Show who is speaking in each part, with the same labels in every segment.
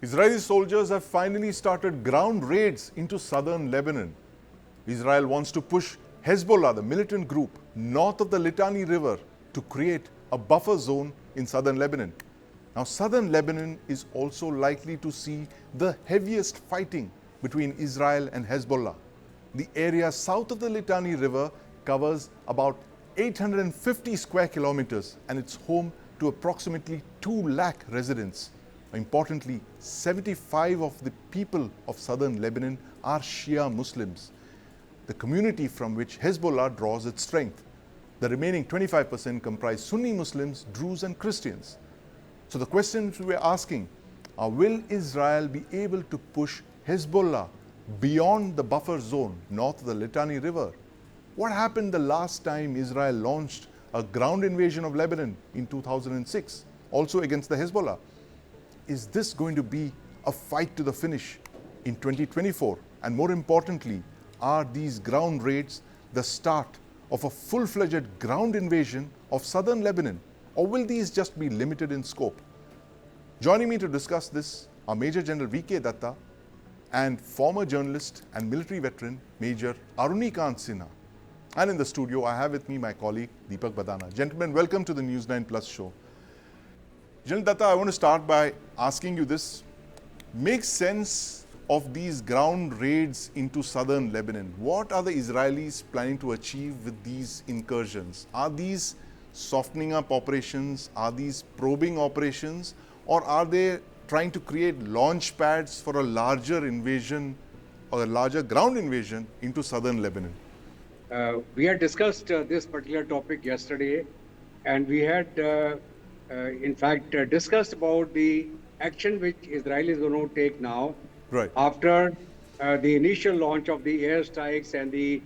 Speaker 1: Israeli soldiers have finally started ground raids into southern Lebanon. Israel wants to push Hezbollah, the militant group, north of the Litani River to create a buffer zone in southern Lebanon. Now, southern Lebanon is also likely to see the heaviest fighting between Israel and Hezbollah. The area south of the Litani River covers about 850 square kilometers and it's home to approximately 2 lakh residents. Importantly, 75 of the people of southern Lebanon are Shia Muslims, the community from which Hezbollah draws its strength. The remaining 25% comprise Sunni Muslims, Druze and Christians. So the questions we're asking are, will Israel be able to push Hezbollah beyond the buffer zone north of the Litani River? What happened the last time Israel launched a ground invasion of Lebanon in 2006, also against the Hezbollah? Is this going to be a fight to the finish in 2024? And more importantly, are these ground raids the start of a full-fledged ground invasion of southern Lebanon, or will these just be limited in scope? Joining me to discuss this are Major General V.K. Datta and former journalist and military veteran Major Arunikant Sinha. And in the studio, I have with me my colleague Deepak Badana. Gentlemen, welcome to the News9 Plus show. General Datta, I want to start by asking you this. Make sense of these ground raids into southern Lebanon. What are the Israelis planning to achieve with these incursions? Are these softening up operations? Are these probing operations? Or are they trying to create launch pads for a larger invasion or a larger ground invasion into southern Lebanon?
Speaker 2: We had discussed this particular topic yesterday, and we had, in fact, discussed about the action which Israel is going to take now,
Speaker 1: right,
Speaker 2: after the initial launch of the airstrikes and the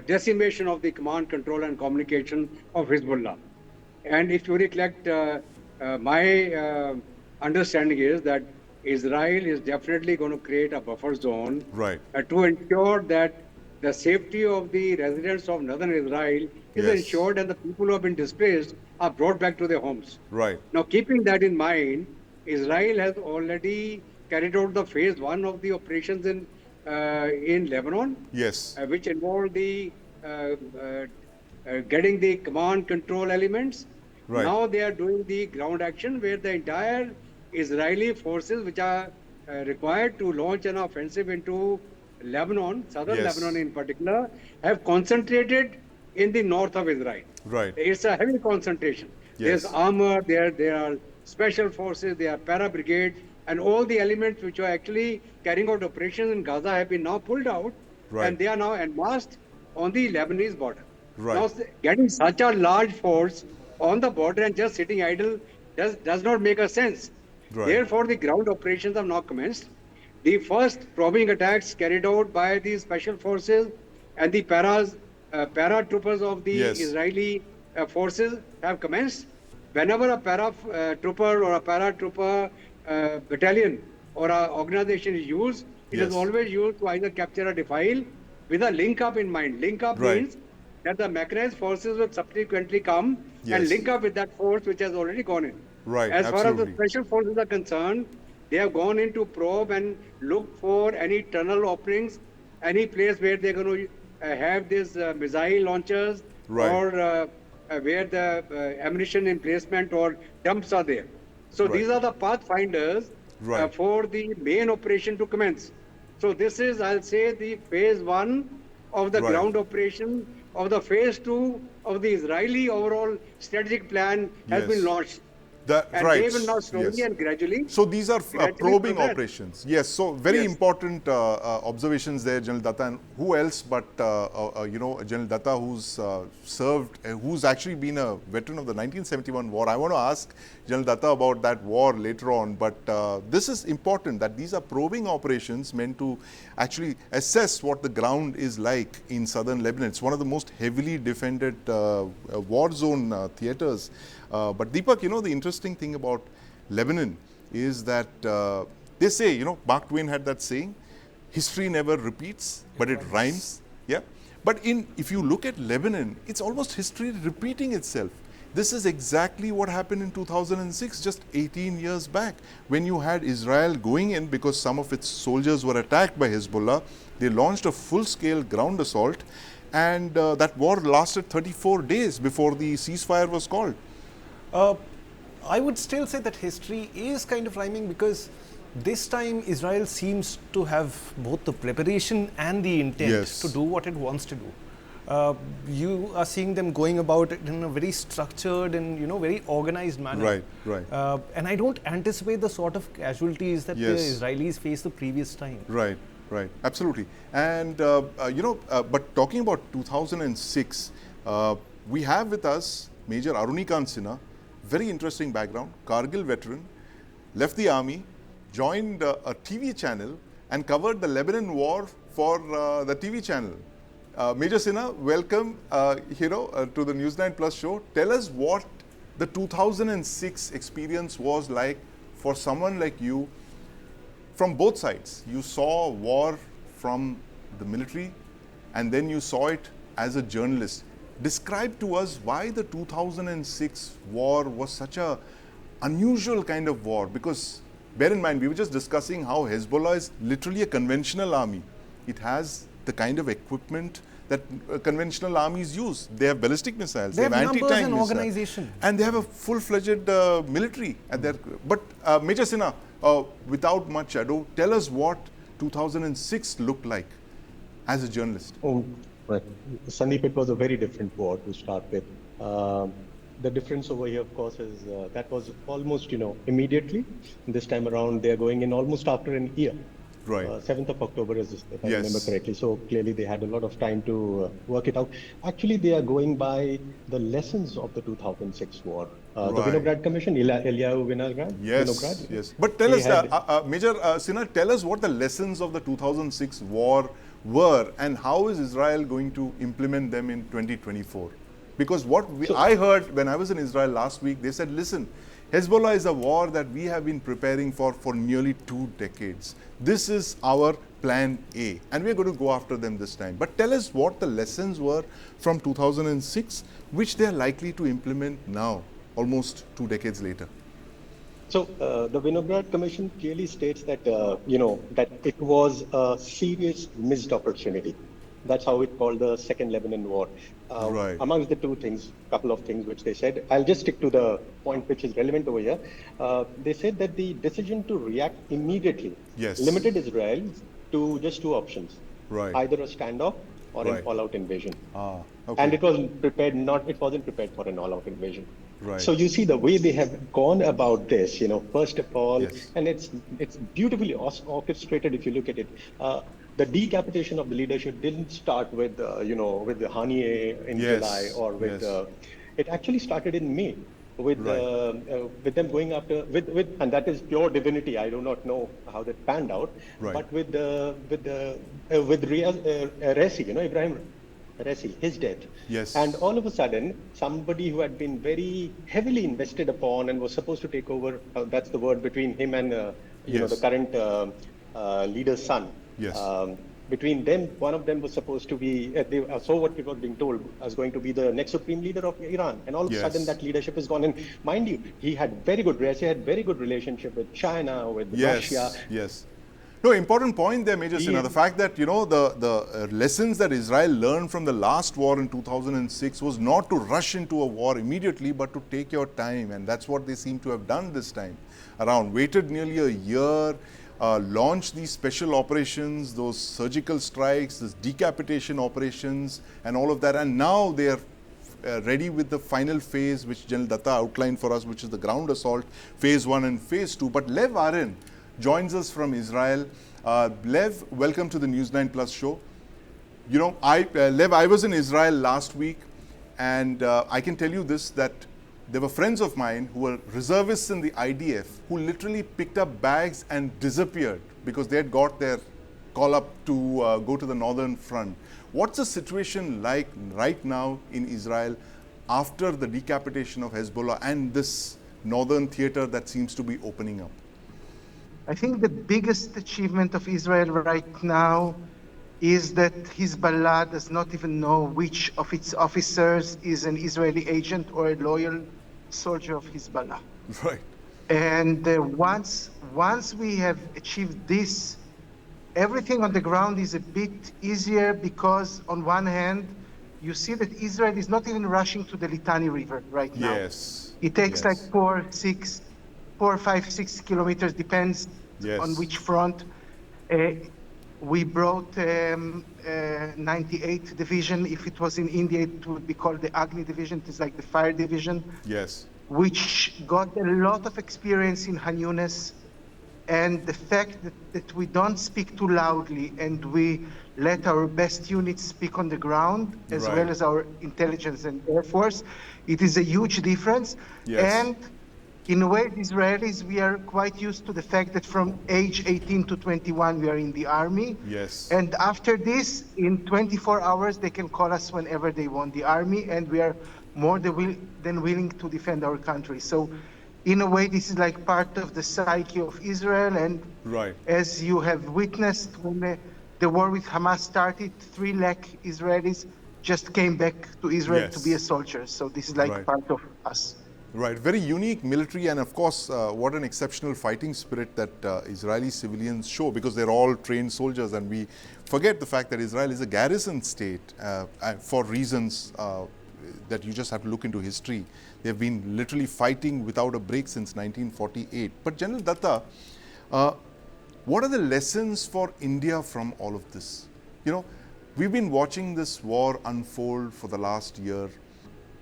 Speaker 2: decimation of the command, control, and communication of Hezbollah. And if you recollect, my understanding is that Israel is definitely going to create a buffer zone,
Speaker 1: right,
Speaker 2: to ensure that the safety of the residents of northern Israel is
Speaker 1: yes,
Speaker 2: ensured and the people who have been displaced are brought back to their homes.
Speaker 1: right.
Speaker 2: Now, keeping that in mind, Israel has already carried out the phase 1 of the operations in Lebanon,
Speaker 1: Yes,
Speaker 2: which involved the getting the command control elements.
Speaker 1: right.
Speaker 2: Now they are doing the ground action where the entire Israeli forces which are required to launch an offensive into Lebanon, southern
Speaker 1: Yes.
Speaker 2: Lebanon in particular, have concentrated in the north of Israel.
Speaker 1: Right.
Speaker 2: It's a heavy concentration.
Speaker 1: Yes.
Speaker 2: There's armor, there are special forces, there are para brigades, and all the elements which are actually carrying out operations in Gaza have been now pulled out,
Speaker 1: Right.
Speaker 2: and they are now enmassed on the Lebanese border.
Speaker 1: Right.
Speaker 2: Now, getting such a large force on the border and just sitting idle does not make a sense.
Speaker 1: Right.
Speaker 2: Therefore, the ground operations have now commenced. The first probing attacks carried out by the special forces and the paratroopers of the
Speaker 1: Yes.
Speaker 2: Israeli forces have commenced. Whenever a paratrooper or a paratrooper battalion or an organization is used, it
Speaker 1: Yes.
Speaker 2: is always used to either capture a defile with a link up in mind. Link up
Speaker 1: Right.
Speaker 2: means that the mechanized forces will subsequently come
Speaker 1: Yes.
Speaker 2: and link up with that force which has already gone in.
Speaker 1: Right,
Speaker 2: As far as
Speaker 1: absolutely.
Speaker 2: the special forces are concerned, they have gone in to probe and look for any tunnel openings, any place where they're going to have these missile launchers,
Speaker 1: Right.
Speaker 2: or where the ammunition emplacement or dumps are there. So
Speaker 1: Right.
Speaker 2: these are the pathfinders
Speaker 1: Right.
Speaker 2: for the main operation to commence. So this is, I'll say, the phase 1 of the
Speaker 1: Right.
Speaker 2: ground operation. Of the phase 2 of the Israeli overall strategic plan has
Speaker 1: Yes.
Speaker 2: been launched.
Speaker 1: That,
Speaker 2: And
Speaker 1: right.
Speaker 2: they will now slowly
Speaker 1: Yes.
Speaker 2: and gradually.
Speaker 1: So these are
Speaker 2: gradually
Speaker 1: probing
Speaker 2: progress.
Speaker 1: operations. Yes. So very
Speaker 2: Yes.
Speaker 1: important observations there, General Datta. And who else but General Datta, who's served, who's actually been a veteran of the 1971 war. I want to ask General Datta about that war later on. But this is important, that these are probing operations meant to actually assess what the ground is like in southern Lebanon. It's one of the most heavily defended war zone theaters. But Deepak, the interesting thing about Lebanon is that they say, Mark Twain had that saying, history never repeats, but it rhymes. Yeah. But if you look at Lebanon, it's almost history repeating itself. This is exactly what happened in 2006, just 18 years back, when you had Israel going in because some of its soldiers were attacked by Hezbollah. They launched a full-scale ground assault, and that war lasted 34 days before the ceasefire was called.
Speaker 3: I would still say that history is kind of rhyming, because this time Israel seems to have both the preparation and the intent
Speaker 1: Yes.
Speaker 3: to do what it wants to do. You are seeing them going about it in a very structured and very organized manner.
Speaker 1: Right, right.
Speaker 3: And I don't anticipate the sort of casualties that the
Speaker 1: Yes.
Speaker 3: Israelis faced the previous time.
Speaker 1: Right, right, absolutely. And but talking about 2006, we have with us Major Arunikant Sinha, very interesting background, Kargil veteran, left the army, joined a TV channel and covered the Lebanon war for the TV channel. Major Sinha, welcome to the News9 Plus show. Tell us what the 2006 experience was like for someone like you from both sides. You saw war from the military and then you saw it as a journalist. Describe to us why the 2006 war was such a unusual kind of war, because bear in mind, we were just discussing how Hezbollah is literally a conventional army. It has the kind of equipment that conventional armies use. They have ballistic missiles,
Speaker 3: They have numbers
Speaker 1: anti-tank
Speaker 3: and
Speaker 1: missiles,
Speaker 3: organization.
Speaker 1: and they have a full-fledged military at their. But Major Sinha, without much ado, tell us what 2006 looked like as a journalist.
Speaker 4: Oh, right. Sandeep, it was a very different war to start with. The difference over here, of course, is that was almost, immediately. This time around, they are going in almost after an year.
Speaker 1: Right.
Speaker 4: 7th of October, if I
Speaker 1: Yes.
Speaker 4: remember correctly. So clearly they had a lot of time to work it out. Actually, they are going by the lessons of the 2006 war. The
Speaker 1: Right.
Speaker 4: Vinograd Commission, Eliyahu Vinograd.
Speaker 1: Yes,
Speaker 4: Vinograd.
Speaker 1: yes. But tell
Speaker 4: He
Speaker 1: us,
Speaker 4: had-
Speaker 1: Major Sinha, tell us what the lessons of the 2006 war were and how is Israel going to implement them in 2024? Because I heard when I was in Israel last week, they said, listen, Hezbollah is a war that we have been preparing for nearly 2 decades. This is our plan A, and we're going to go after them this time. But tell us what the lessons were from 2006, which they're likely to implement now, almost 2 decades later.
Speaker 4: So the Vinograd Commission clearly states that that it was a serious missed opportunity. That's how it called the Second Lebanon War.
Speaker 1: Right.
Speaker 4: Amongst the two things, couple of things which they said. I'll just stick to the point which is relevant over here. They said that the decision to react immediately
Speaker 1: Yes.
Speaker 4: limited Israel to just 2 options.
Speaker 1: Right.
Speaker 4: Either a standoff or
Speaker 1: Right.
Speaker 4: an all-out invasion.
Speaker 1: Okay.
Speaker 4: And it wasn't prepared for an all-out invasion.
Speaker 1: Right.
Speaker 4: So you see the way they have gone about this, first of all,
Speaker 1: Yes.
Speaker 4: and it's beautifully orchestrated if you look at it. The decapitation of the leadership didn't start with with the Haniyeh in
Speaker 1: Yes.
Speaker 4: July or with
Speaker 1: Yes.
Speaker 4: it actually started in May with
Speaker 1: Right.
Speaker 4: with them going after with and that is pure divinity. I do not know how that panned out,
Speaker 1: Right.
Speaker 4: but with Resi, Ibrahim Resi, his death.
Speaker 1: Yes.
Speaker 4: And all of a sudden, somebody who had been very heavily invested upon and was supposed to take over, that's the word between him and
Speaker 1: Yes.
Speaker 4: the current leader's son.
Speaker 1: Yes.
Speaker 4: Between them, one of them was supposed to be, so what we were being told, was going to be the next supreme leader of Iran. And all of
Speaker 1: Yes.
Speaker 4: a sudden, that leadership is gone. And mind you, Resi had very good relationship with China, with Russia.
Speaker 1: Yes. No, important point there, Major Sinha. The fact that, the lessons that Israel learned from the last war in 2006 was not to rush into a war immediately, but to take your time. And that's what they seem to have done this time around. Waited nearly a year, launched these special operations, those surgical strikes, this decapitation operations, and all of that. And now they are ready with the final phase, which General Datta outlined for us, which is the ground assault, phase 1 and phase 2. But Lev Aren joins us from Israel. Lev, welcome to the News9 Plus show. Lev, I was in Israel last week, and I can tell you this, that there were friends of mine who were reservists in the IDF who literally picked up bags and disappeared because they had got their call up to go to the northern front. What's the situation like right now in Israel after the decapitation of Hezbollah and this northern theater that seems to be opening up?
Speaker 5: I think the biggest achievement of Israel right now is that Hezbollah does not even know which of its officers is an Israeli agent or a loyal soldier of Hezbollah.
Speaker 1: Right.
Speaker 5: And once we have achieved this, everything on the ground is a bit easier, because on one hand, you see that Israel is not even rushing to the Litani River right now.
Speaker 1: Yes.
Speaker 5: It takes like
Speaker 1: Yes.
Speaker 5: 4, 5, 6 kilometers, depends
Speaker 1: Yes.
Speaker 5: on which front. We brought 98th Division. If it was in India, it would be called the Agni Division. It's like the fire division,
Speaker 1: Yes.
Speaker 5: which got a lot of experience in Han Yunis. And the fact that we don't speak too loudly and we let our best units speak on the ground, as
Speaker 1: Right.
Speaker 5: well as our intelligence and air force, it is a huge difference.
Speaker 1: Yes.
Speaker 5: And in a way, the Israelis, we are quite used to the fact that from age 18 to 21, we are in the army.
Speaker 1: Yes.
Speaker 5: And after this, in 24 hours, they can call us whenever they want, the army, and we are more than willing to defend our country. So in a way, this is like part of the psyche of Israel. And
Speaker 1: Right.
Speaker 5: as you have witnessed, when the war with Hamas started, 3 lakh Israelis just came back to Israel to be a
Speaker 1: Yes.
Speaker 5: soldier. So this is like
Speaker 1: Right.
Speaker 5: part of us.
Speaker 1: Right, very unique military, and of course, what an exceptional fighting spirit that Israeli civilians show, because they're all trained soldiers, and we forget the fact that Israel is a garrison state for reasons that you just have to look into history. They've been literally fighting without a break since 1948. But General Datta, what are the lessons for India from all of this? You know, we've been watching this war unfold for the last year.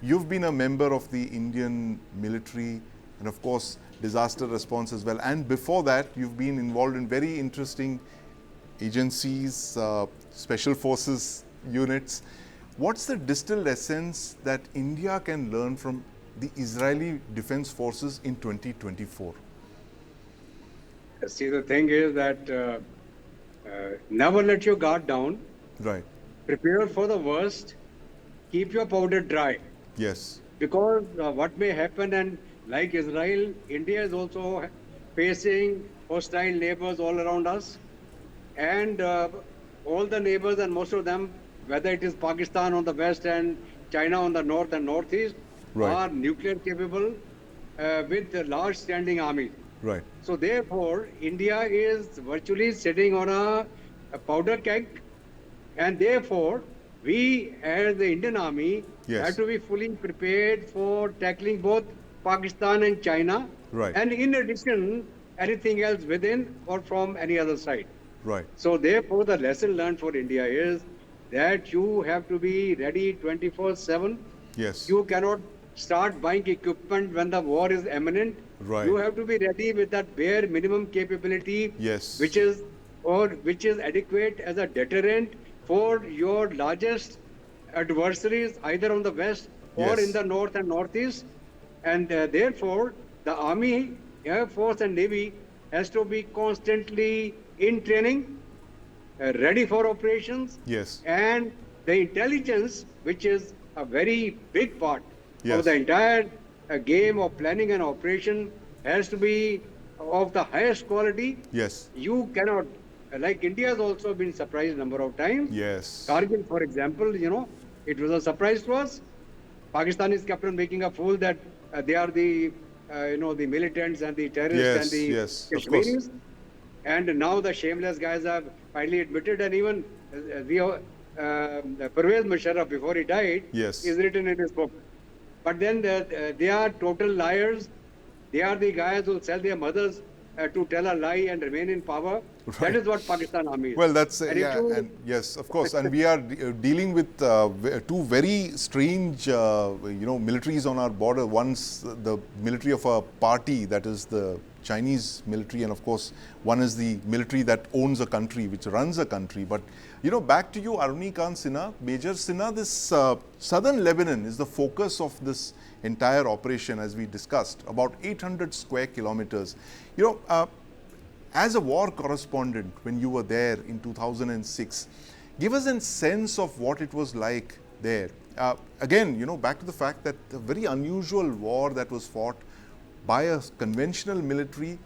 Speaker 1: You've been a member of the Indian military and of course disaster response as well. And before that, you've been involved in very interesting agencies, special forces units. What's the distilled essence that India can learn from the Israeli Defense Forces in 2024?
Speaker 2: See, the thing is that never let your guard down.
Speaker 1: Right.
Speaker 2: Prepare for the worst. Keep your powder dry.
Speaker 1: Yes.
Speaker 2: Because what may happen, and like Israel, India is also facing hostile neighbors all around us. And all the neighbors, and most of them, whether it is Pakistan on the west and China on the north and northeast,
Speaker 1: Right.
Speaker 2: are nuclear capable with large standing armies.
Speaker 1: Right.
Speaker 2: So therefore, India is virtually sitting on a powder keg, and therefore, we as the Indian Army
Speaker 1: Yes.
Speaker 2: have to be fully prepared for tackling both Pakistan and China,
Speaker 1: Right.
Speaker 2: and in addition, anything else within or from any other side.
Speaker 1: Right.
Speaker 2: So therefore, the lesson learned for India is that you have to be ready 24/7.
Speaker 1: Yes.
Speaker 2: You cannot start buying equipment when the war is imminent.
Speaker 1: Right.
Speaker 2: You have to be ready with that bare minimum capability,
Speaker 1: Yes.
Speaker 2: which is adequate as a deterrent for your largest adversaries, either on the west or
Speaker 1: Yes.
Speaker 2: in the north and northeast. And therefore, the Army, Air Force, and Navy has to be constantly in training, ready for operations.
Speaker 1: Yes.
Speaker 2: And the intelligence, which is a very big part
Speaker 1: Yes.
Speaker 2: of the entire game of planning and operation, has to be of the highest quality.
Speaker 1: Yes.
Speaker 2: You cannot, like India has also been surprised a number of times.
Speaker 1: Yes.
Speaker 2: Kargil, for example, it was a surprise to us. Pakistanis kept on making a fool that they are the, the militants and the terrorists
Speaker 1: Yes,
Speaker 2: and the
Speaker 1: yes, of course.
Speaker 2: Kashmiris. And now the shameless guys have finally admitted, and even Pervez Musharraf, before he died,
Speaker 1: Yes.
Speaker 2: is written in his book. But then they are total liars. They are the guys who sell their mothers to tell a lie and remain in power.
Speaker 1: Right.
Speaker 2: That is what Pakistan Army is.
Speaker 1: Well, that's
Speaker 2: And if
Speaker 1: yeah,
Speaker 2: you-
Speaker 1: and yes, of course, and we are dealing with two very strange, militaries on our border. One's the military of a party, that is the Chinese military, and of course, one is the military that owns a country, which runs a country. But back to you, Aruni Khan Sinha, Major Sinha. This southern Lebanon is the focus of this entire operation, as we discussed, about 800 square kilometers. As a war correspondent, when you were there in 2006, give us a sense of what it was like there. Again, back to the fact that a very unusual war that was fought by a conventional military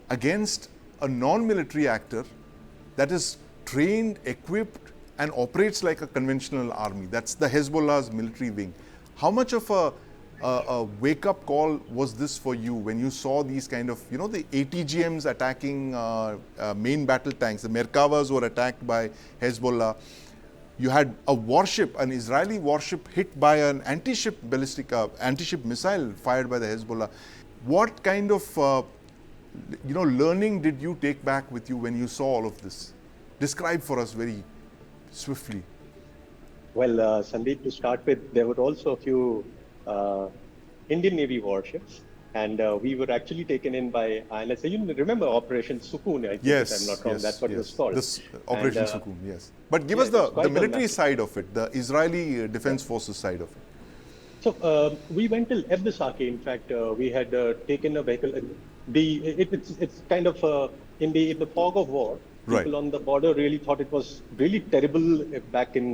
Speaker 1: against a non-military actor that is trained, equipped, and operates like a conventional army. That's the Hezbollah's military wing. How much of a wake-up call was this for you when you saw these kind of, you know, the ATGMs attacking main battle tanks? The Merkavas were attacked by Hezbollah. You had a warship, an Israeli warship hit by an anti-ship ballistic, anti-ship missile fired by the Hezbollah. What kind of, learning did you take back with you when you saw all of this? Describe for us very swiftly.
Speaker 4: Well, Sandeep, to start with, there were also a few Indian Navy warships, and we were actually taken in by INS. You remember Operation Sukoon, I think,
Speaker 1: Yes,
Speaker 4: if I'm not wrong,
Speaker 1: yes,
Speaker 4: that's what
Speaker 1: yes.
Speaker 4: it was called.
Speaker 1: This Operation Sukoon, yes. But give
Speaker 4: yeah,
Speaker 1: us
Speaker 4: it was
Speaker 1: the
Speaker 4: quite
Speaker 1: military
Speaker 4: a
Speaker 1: side of it, the Israeli Defense Forces side of it.
Speaker 4: So we went till Ebdesaki. In fact, we had taken a vehicle. It's kind of in the fog of war.
Speaker 1: Right.
Speaker 4: People on the border really thought it was really terrible back in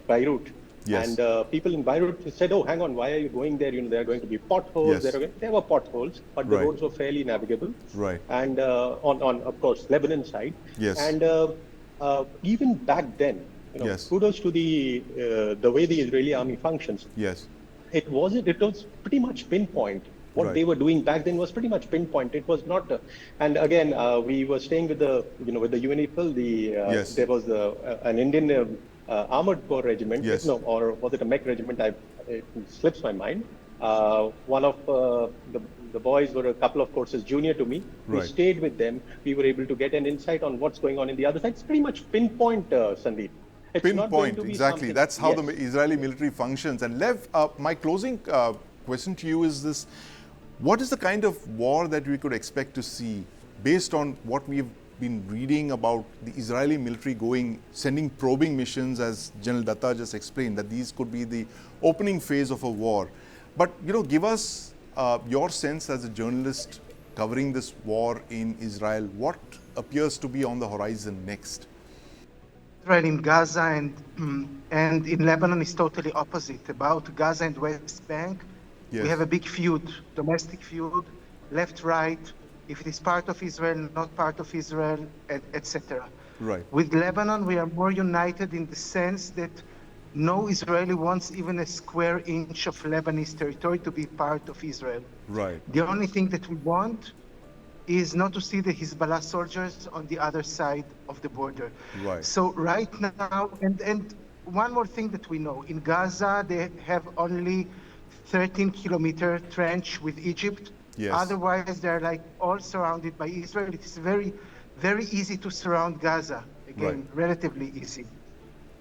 Speaker 4: Beirut.
Speaker 1: Yes.
Speaker 4: And people in Beirut said, "Oh, hang on, why are you going there? You know, there are going to be potholes."
Speaker 1: Yes.
Speaker 4: There were potholes, but the
Speaker 1: Right.
Speaker 4: roads were fairly navigable.
Speaker 1: Right.
Speaker 4: And on of course Lebanon side.
Speaker 1: Yes.
Speaker 4: And even back then,
Speaker 1: Yes.
Speaker 4: kudos to the way the Israeli army functions.
Speaker 1: Yes.
Speaker 4: It was pretty much pinpoint. What
Speaker 1: Right.
Speaker 4: they were doing back then was pretty much pinpoint. It was not, and again, we were staying with the UNIFIL.
Speaker 1: Yes.
Speaker 4: There was an Indian armored corps regiment.
Speaker 1: Yes.
Speaker 4: No, or was it a mech regiment? It slips my mind. One of the boys were a couple of courses junior to me. We
Speaker 1: Right.
Speaker 4: stayed with them. We were able to get an insight on what's going on in the other side. It's pretty much pinpoint, Sandeep. It's not going
Speaker 1: Pinpoint,
Speaker 4: to be
Speaker 1: exactly.
Speaker 4: something-
Speaker 1: That's how
Speaker 4: Yes.
Speaker 1: the Israeli military functions. And Lev, my closing question to you is this. What is the kind of war that we could expect to see based on what we've been reading about the Israeli military sending probing missions, as General Datta just explained, that these could be the opening phase of a war. But, give us your sense as a journalist covering this war in Israel. What appears to be on the horizon next?
Speaker 5: Israel in Gaza and in Lebanon is totally opposite. About Gaza and West Bank,
Speaker 1: Yes.
Speaker 5: we have a big feud, domestic feud, left, right, if it is part of Israel, not part of Israel, etc.
Speaker 1: Right.
Speaker 5: With Lebanon, we are more united in the sense that no Israeli wants even a square inch of Lebanese territory to be part of Israel.
Speaker 1: Right.
Speaker 5: The only thing that we want is not to see the Hezbollah soldiers on the other side of the border.
Speaker 1: Right.
Speaker 5: So right now, and one more thing that we know, in Gaza, they have only 13-kilometer trench with Egypt.
Speaker 1: Yes.
Speaker 5: Otherwise, they're like all surrounded by Israel. It is very, very easy to surround Gaza. Again,
Speaker 1: Right.
Speaker 5: relatively easy.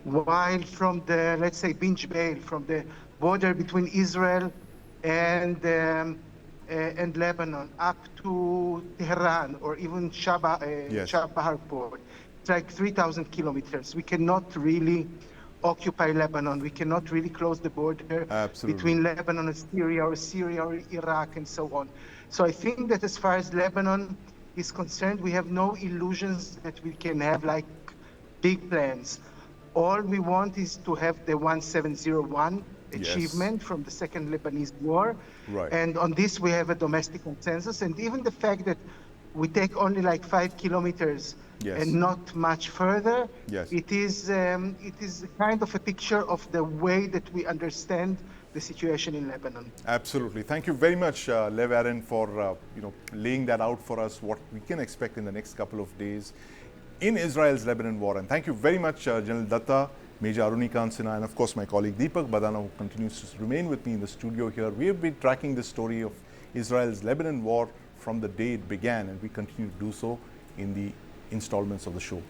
Speaker 5: While from the, let's say, Binj Bail, from the border between Israel and Lebanon up to Tehran or even
Speaker 1: Yes.
Speaker 5: Chabahar port, it's like 3,000 kilometers. We cannot really occupy Lebanon. We cannot really close the border
Speaker 1: Absolutely.
Speaker 5: between Lebanon and Syria or Iraq and so on. So I think that as far as Lebanon is concerned, we have no illusions that we can have like big plans. All we want is to have the 1701 achievement from the Second Lebanese War.
Speaker 1: Right.
Speaker 5: And on this, we have a domestic consensus. And even the fact that we take only like 5 kilometers
Speaker 1: Yes.
Speaker 5: and not much further,
Speaker 1: Yes.
Speaker 5: it is kind of a picture of the way that we understand the situation in Lebanon.
Speaker 1: Absolutely. Thank you very much, Lev Aaron, for laying that out for us, what we can expect in the next couple of days in Israel's Lebanon war. And thank you very much, General Datta, Major Arunikant Sinha, and of course my colleague Deepak Badana, who continues to remain with me in the studio here. We have been tracking the story of Israel's Lebanon war from the day it began, and we continue to do so in the installments of the show.